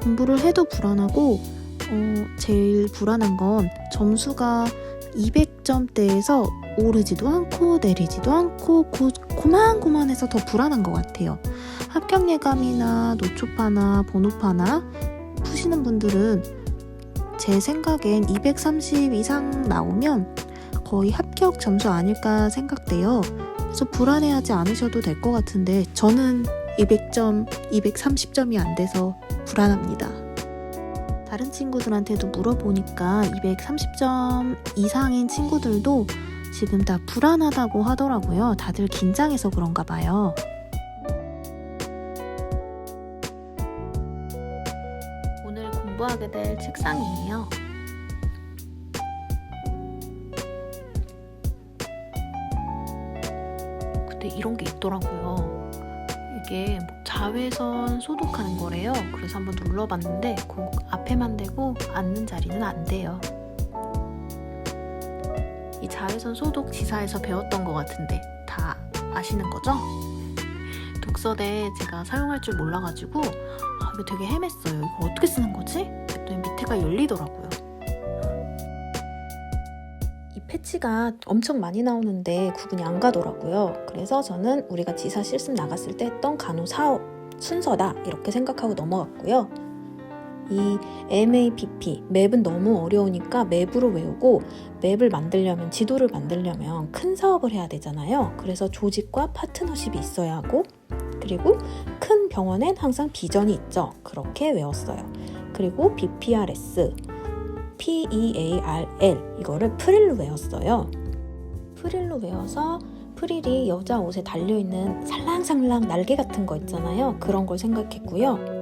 공부를 해도 불안하고 제일 불안한 건 점수가 200점대에서 오르지도 않고 내리지도 않고 고만고만해서 더 불안한 것 같아요. 합격 예감이나 노초파나 본호파나 푸시는 분들은 제 생각엔 230 이상 나오면 거의 합격 점수 아닐까 생각돼요. 그래서 불안해하지 않으셔도 될 것 같은데 저는 200점, 230점이 안 돼서 불안합니다. 다른 친구들한테도 물어보니까 230점 이상인 친구들도 지금 다 불안하다고 하더라고요. 다들 긴장해서 그런가 봐요. 오늘 공부하게 될 책상이에요. 근데 이런 게 있더라고요. 이게 자외선 소독하는 거래요. 그래서 한번 눌러봤는데 그 앞에만 대고 앉는 자리는 안 돼요. 이 자외선 소독 지사에서 배웠던 것 같은데 다 아시는 거죠? 독서대 제가 사용할 줄 몰라가지고 이거 되게 헤맸어요. 이거 어떻게 쓰는 거지? 그랬더니 밑에가 열리더라고요. 이 패치가 엄청 많이 나오는데 구분이 안 가더라고요. 그래서 저는 우리가 지사 실습 나갔을 때 했던 간호 사업 순서다 이렇게 생각하고 넘어갔고요. 이 MAPP, 맵은 너무 어려우니까 맵으로 외우고 맵을 만들려면, 지도를 만들려면 큰 사업을 해야 되잖아요. 그래서 조직과 파트너십이 있어야 하고, 그리고 큰 병원엔 항상 비전이 있죠. 그렇게 외웠어요. 그리고 BPRS, PEARL 이거를 프릴로 외웠어요. 프릴로 외워서 프릴이 여자 옷에 달려있는 살랑살랑 날개 같은 거 있잖아요. 그런 걸 생각했고요.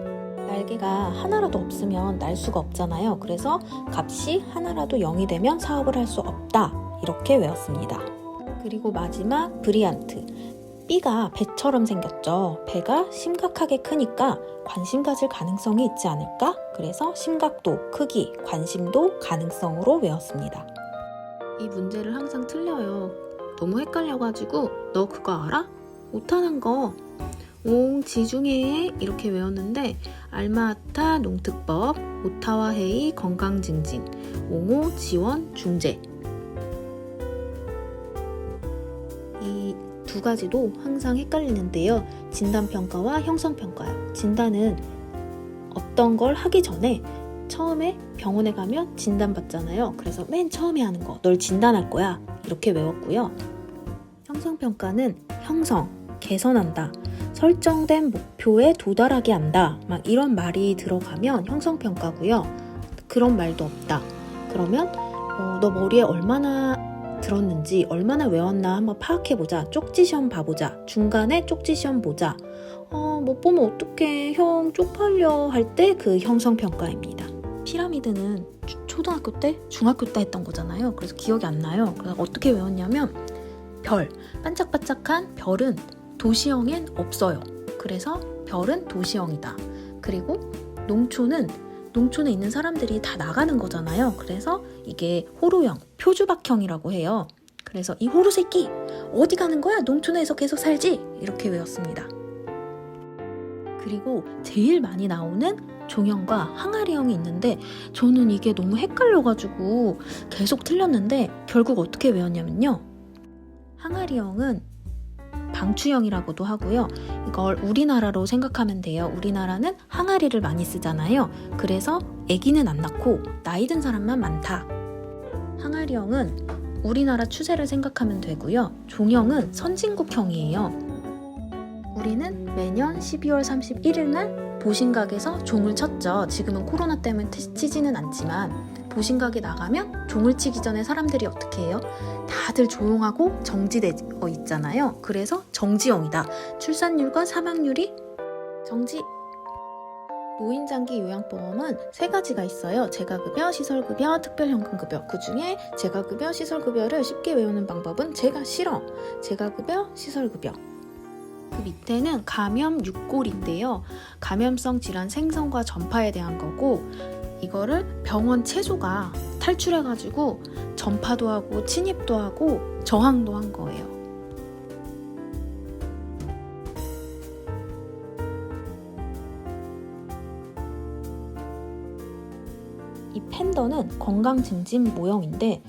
날개가 하나라도 없으면 날 수가 없잖아요. 그래서 값이 하나라도 0이 되면 사업을 할 수 없다. 이렇게 외웠습니다. 그리고 마지막 브리안트. B가 배처럼 생겼죠. 배가 심각하게 크니까 관심 가질 가능성이 있지 않을까? 그래서 심각도, 크기, 관심도 가능성으로 외웠습니다. 이 문제를 항상 틀려요. 너무 헷갈려가지고 너 그거 알아? 못하는 거 옹 지중해 이렇게 외웠는데 알마아타 농특법, 오타와 헤이 건강증진, 옹호 지원 중재 이 두 가지도 항상 헷갈리는데요. 진단평가와 형성평가요. 진단은 어떤 걸 하기 전에 처음에 병원에 가면 진단받잖아요. 그래서 맨 처음에 하는 거, 널 진단할 거야 이렇게 외웠고요. 형성평가는 형성, 개선한다, 설정된 목표에 도달하게 한다 막 이런 말이 들어가면 형성평가고요. 그런 말도 없다. 그러면 너 머리에 얼마나 들었는지 얼마나 외웠나 한번 파악해보자. 쪽지시험 봐보자. 중간에 쪽지시험 보자. 못 보면 어떡해 형 쪽팔려 할 때 그 형성평가입니다. 피라미드는 초등학교 때 중학교 때 했던 거잖아요. 그래서 기억이 안 나요. 그래서 어떻게 외웠냐면 별, 반짝반짝한 별은 도시형엔 없어요. 그래서 별은 도시형이다. 그리고 농촌에 있는 사람들이 다 나가는 거잖아요. 그래서 이게 호루형, 표주박형이라고 해요. 그래서 이 호루 새끼 어디 가는 거야? 농촌에서 계속 살지? 이렇게 외웠습니다. 그리고 제일 많이 나오는 종형과 항아리형이 있는데 저는 이게 너무 헷갈려가지고 계속 틀렸는데 결국 어떻게 외웠냐면요. 항아리형은 방추형이라고도 하고요. 이걸 우리나라로 생각하면 돼요. 우리나라는 항아리를 많이 쓰잖아요. 그래서 아기는 안 낳고 나이 든 사람만 많다. 항아리형은 우리나라 추세를 생각하면 되고요. 종형은 선진국형이에요. 우리는 매년 12월 31일 날 보신각에서 종을 쳤죠. 지금은 코로나 때문에 치지는 않지만 보신각에 나가면 종을 치기 전에 사람들이 어떻게 해요? 다들 조용하고 정지되어 있잖아요. 그래서 정지형이다. 출산율과 사망률이 정지. 노인장기 요양보험은 3가지가 있어요. 재가급여, 시설급여, 특별현금급여. 그중에 재가급여, 시설급여를 쉽게 외우는 방법은 제가 싫어. 재가급여, 시설급여. 그 밑에는 감염 6골인데요. 감염성 질환 생성과 전파에 대한 거고 이거를 병원 체조가 탈출해가지고 전파도 하고 침입도 하고 저항도 한 거예요. 팬더는 건강 증진 모형인데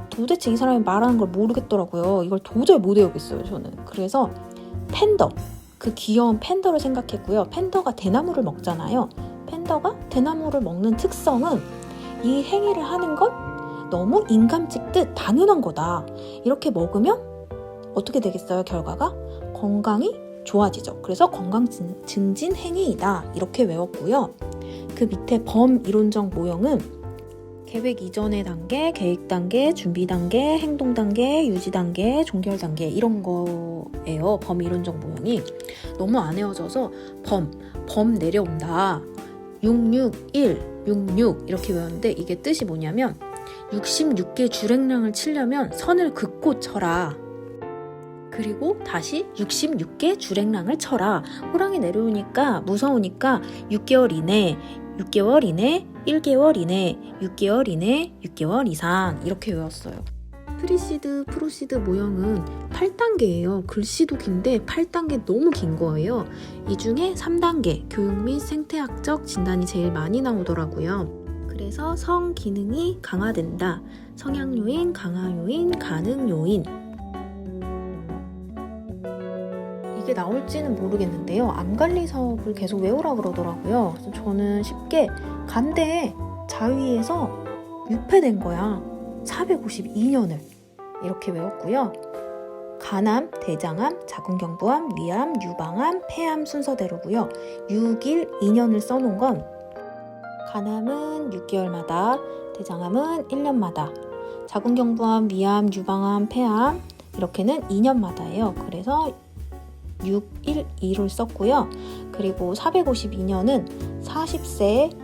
도대체 이 사람이 말하는 걸 모르겠더라고요. 이걸 도저히 못 외우겠어요, 저는. 그래서 팬더, 그 귀여운 팬더를 생각했고요. 팬더가 대나무를 먹잖아요. 팬더가 대나무를 먹는 특성은 이 행위를 하는 건 너무 인감 찍듯 당연한 거다. 이렇게 먹으면 어떻게 되겠어요? 결과가 건강이 좋아지죠. 그래서 건강 증진 행위이다. 이렇게 외웠고요. 그 밑에 범 이론적 모형은 계획 이전의 단계, 계획 단계, 준비 단계, 행동 단계, 유지 단계, 종결 단계 이런 거예요. 범 이론적 모형이 너무 안 외워져서 범 내려온다. 661, 66 이렇게 외웠는데 이게 뜻이 뭐냐면 66개 주랭랑을 치려면 선을 긋고 쳐라. 그리고 다시 66개 주랭랑을 쳐라. 호랑이 내려오니까 무서우니까 6개월 이내, 6개월 이내, 1개월 이내, 6개월 이내, 6개월 이상 이렇게 외웠어요. 프리시드, 프로시드 모형은 8단계예요. 글씨도 긴데 8단계 너무 긴 거예요. 이 중에 3단계 교육 및 생태학적 진단이 제일 많이 나오더라고요. 그래서 성 기능이 강화된다. 성향 요인, 강화 요인, 가능 요인. 이게 나올지는 모르겠는데요. 암관리 사업을 계속 외우라 그러더라고요. 그래서 저는 쉽게 간대에 자위에서 유폐된 거야. 452년을 이렇게 외웠고요. 간암, 대장암, 자궁경부암, 위암, 유방암, 폐암 순서대로고요. 6일 2년을 써놓은 건 간암은 6개월마다, 대장암은 1년마다, 자궁경부암, 위암, 유방암, 폐암 이렇게는 2년마다예요. 그래서 6, 1, 2를 썼고요. 그리고 452년은 40세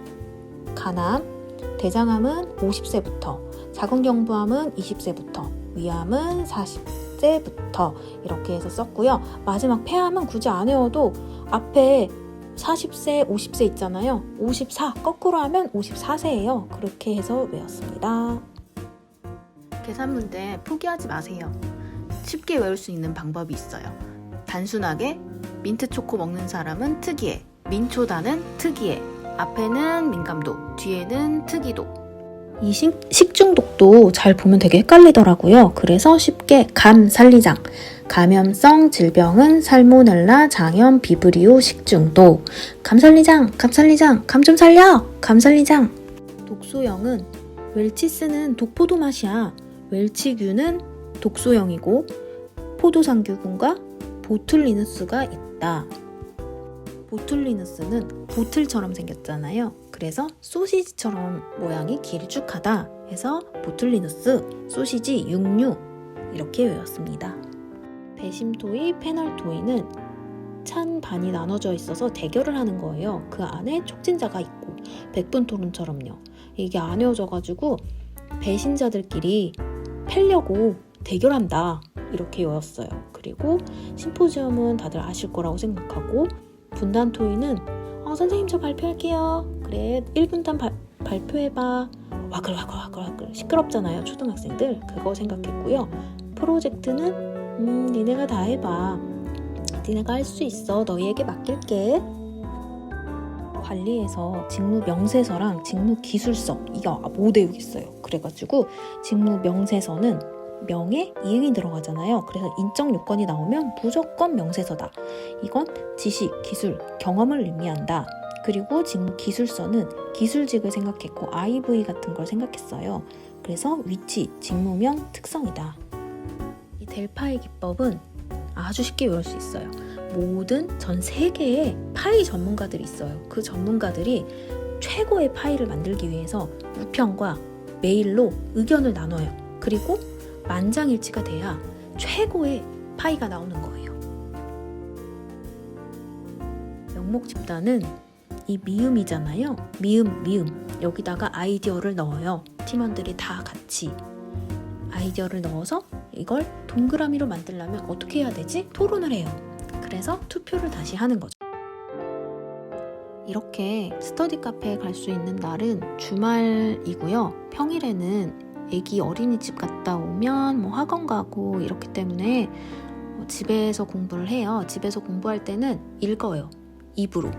간암, 대장암은 50세부터, 자궁경부암은 20세부터, 위암은 40세부터 이렇게 해서 썼고요. 마지막 폐암은 굳이 안 외워도 앞에 40세, 50세 있잖아요. 54, 거꾸로 하면 54세예요. 그렇게 해서 외웠습니다. 계산 문제 포기하지 마세요. 쉽게 외울 수 있는 방법이 있어요. 단순하게 민트 초코 먹는 사람은 특이해, 민초다는 특이해, 앞에는 민감도, 뒤에는 특이도. 이 식중독도 잘 보면 되게 헷갈리더라고요. 그래서 쉽게 감살리장, 감염성 질병은 살모넬라, 장염, 비브리오, 식중독. 감살리장, 감 좀 살려, 감살리장. 독소형은 웰치스는 독포도 맛이야. 웰치균은 독소형이고 포도상규균과 보툴리누스가 있다. 보툴리누스는 보틀처럼 생겼잖아요. 그래서 소시지처럼 모양이 길쭉하다 해서 보툴리누스, 소시지, 육류 이렇게 외웠습니다. 배심토이, 페널토이는 찬반이 나눠져 있어서 대결을 하는 거예요. 그 안에 촉진자가 있고 백분토론처럼요. 이게 안 외워져가지고 배신자들끼리 패려고 대결한다 이렇게 외웠어요. 그리고 심포지엄은 다들 아실 거라고 생각하고 분단토이는 선생님 저 발표할게요. 그래 1분단 발표해봐. 와글와글 시끄럽잖아요 초등학생들. 그거 생각했고요. 프로젝트는 니네가 다 해봐. 니네가 할 수 있어. 너희에게 맡길게. 관리에서 직무 명세서랑 직무 기술서 이거 못 외우겠어요. 그래가지고 직무 명세서는 명에 이응이 들어가잖아요. 그래서 인적 요건이 나오면 무조건 명세서다. 이건 지식, 기술, 경험을 의미한다. 그리고 직무 기술서는 기술직을 생각했고 IV 같은 걸 생각했어요. 그래서 위치, 직무명, 특성이다. 이 델파이 기법은 아주 쉽게 외울 수 있어요. 모든 전 세계에 파이 전문가들이 있어요. 그 전문가들이 최고의 파이를 만들기 위해서 우편과 메일로 의견을 나눠요. 그리고 만장일치가 돼야 최고의 파이가 나오는 거예요. 명목 집단은 이 미음이잖아요. 미음 여기다가 아이디어를 넣어요. 팀원들이 다 같이 아이디어를 넣어서 이걸 동그라미로 만들려면 어떻게 해야 되지? 토론을 해요. 그래서 투표를 다시 하는 거죠. 이렇게 스터디 카페에 갈 수 있는 날은 주말이고요. 평일에는 애기 어린이집 갔다 오면 학원 가고 이렇기 때문에 집에서 공부를 해요. 집에서 공부할 때는 읽어요. 입으로.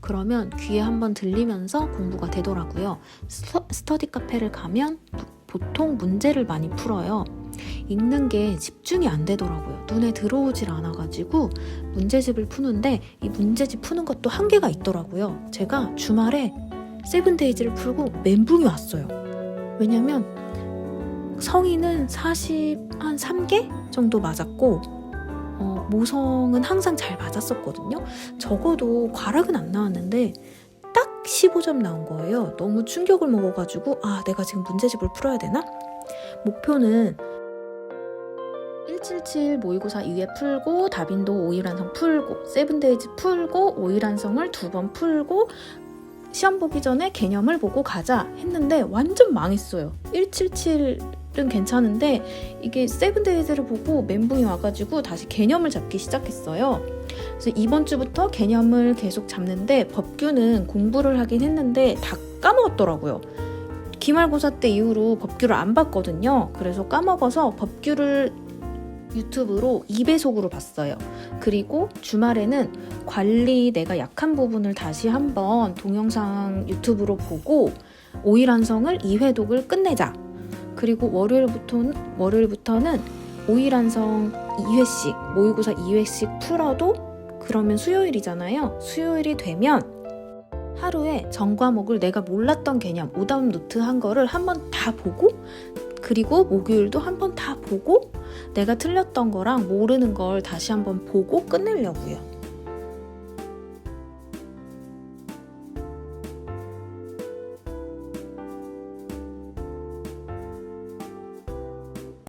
그러면 귀에 한번 들리면서 공부가 되더라고요. 스터디 카페를 가면 보통 문제를 많이 풀어요. 읽는 게 집중이 안 되더라고요. 눈에 들어오질 않아가지고 문제집을 푸는데 이 문제집 푸는 것도 한계가 있더라고요. 제가 주말에 세븐데이즈를 풀고 멘붕이 왔어요. 왜냐면 성인은 40한 3개 정도 맞았고 모성은 항상 잘 맞았었거든요. 적어도 과락은 안 나왔는데 딱 15점 나온 거예요. 너무 충격을 먹어가지고 내가 지금 문제집을 풀어야 되나? 목표는 177 모의고사 2회 풀고 다빈도 5일완성 풀고 세븐데이즈 풀고 5일완성을 2번 풀고 시험 보기 전에 개념을 보고 가자 했는데 완전 망했어요. 177은 괜찮은데 이게 세븐데이즈를 보고 멘붕이 와가지고 다시 개념을 잡기 시작했어요. 그래서 이번 주부터 개념을 계속 잡는데 법규는 공부를 하긴 했는데 다 까먹었더라고요. 기말고사 때 이후로 법규를 안 봤거든요. 그래서 까먹어서 법규를 유튜브로 2배속으로 봤어요. 그리고 주말에는 관리 내가 약한 부분을 다시 한번 동영상 유튜브로 보고 5일완성을 2회독을 끝내자. 그리고 월요일부터는 5일완성 2회씩 모의고사 2회씩 풀어도 그러면 수요일이잖아요. 수요일이 되면 하루에 전 과목을 내가 몰랐던 개념 오답 노트 한 거를 한번 다 보고 그리고 목요일도 한번 다 보고 내가 틀렸던 거랑 모르는 걸 다시 한번 보고 끝내려고요.